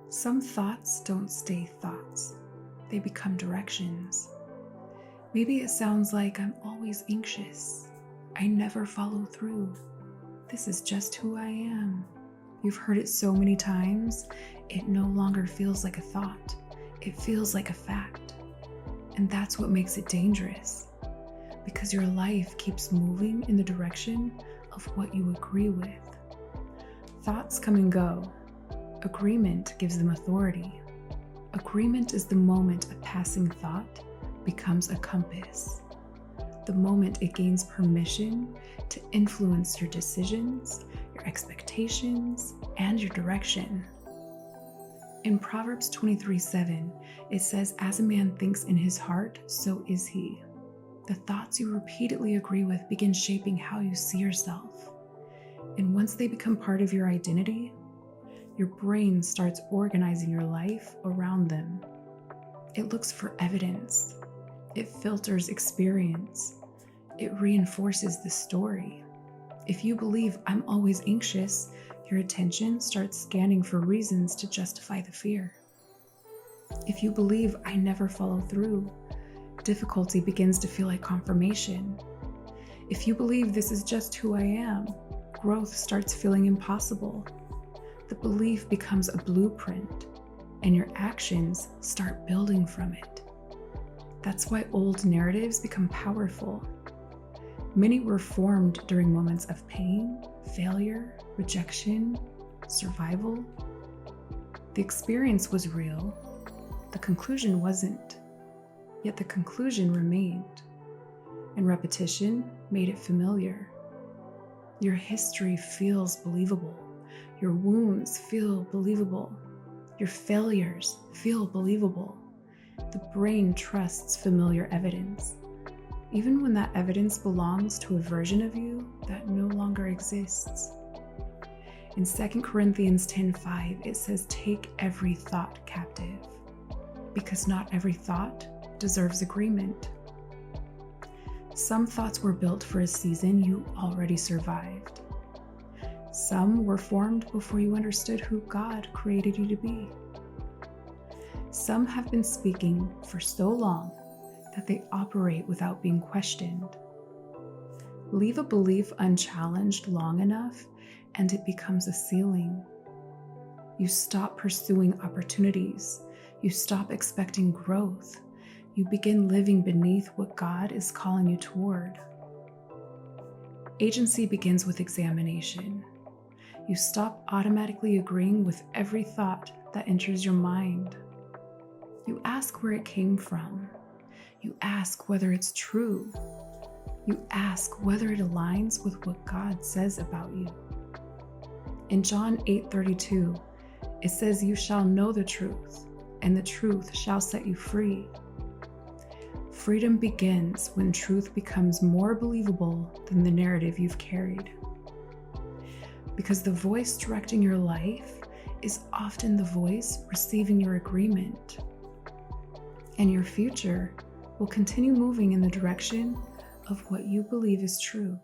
Some thoughts don't stay thoughts, they become directions. Maybe it sounds like I'm always anxious. I never follow through. This is just who I am. You've heard it so many times, it no longer feels like a thought. It feels like a fact. And that's what makes it dangerous, because your life keeps moving in the direction of what you agree with. Thoughts come and go. Agreement gives them authority. Agreement is the moment a passing thought becomes a compass. The moment it gains permission to influence your decisions, your expectations, and your direction. In Proverbs 23:7, it says, "As a man thinks in his heart, so is he." The thoughts you repeatedly agree with begin shaping how you see yourself. And once they become part of your identity, your brain starts organizing your life around them. It looks for evidence. It filters experience. It reinforces the story. If you believe I'm always anxious, your attention starts scanning for reasons to justify the fear. If you believe I never follow through, difficulty begins to feel like confirmation. If you believe this is just who I am, growth starts feeling impossible. The belief becomes a blueprint, and your actions start building from it. That's why old narratives become powerful. Many were formed during moments of pain, failure, rejection, survival. The experience was real. The conclusion wasn't. Yet the conclusion remained. And repetition made it familiar. Your history feels believable. Your wounds feel believable. Your failures feel believable. The brain trusts familiar evidence, even when that evidence belongs to a version of you that no longer exists. In 2 Corinthians 10:5, it says, "Take every thought captive," because not every thought deserves agreement. Some thoughts were built for a season you already survived. Some were formed before you understood who God created you to be. Some have been speaking for so long that they operate without being questioned. Leave a belief unchallenged long enough, and it becomes a ceiling. You stop pursuing opportunities. You stop expecting growth. You begin living beneath what God is calling you toward. Agency begins with examination. You stop automatically agreeing with every thought that enters your mind. You ask where it came from. You ask whether it's true. You ask whether it aligns with what God says about you. In John 8:32, it says, "You shall know the truth, and the truth shall set you free." Freedom begins when truth becomes more believable than the narrative you've carried. Because the voice directing your life is often the voice receiving your agreement. And your future will continue moving in the direction of what you believe is true.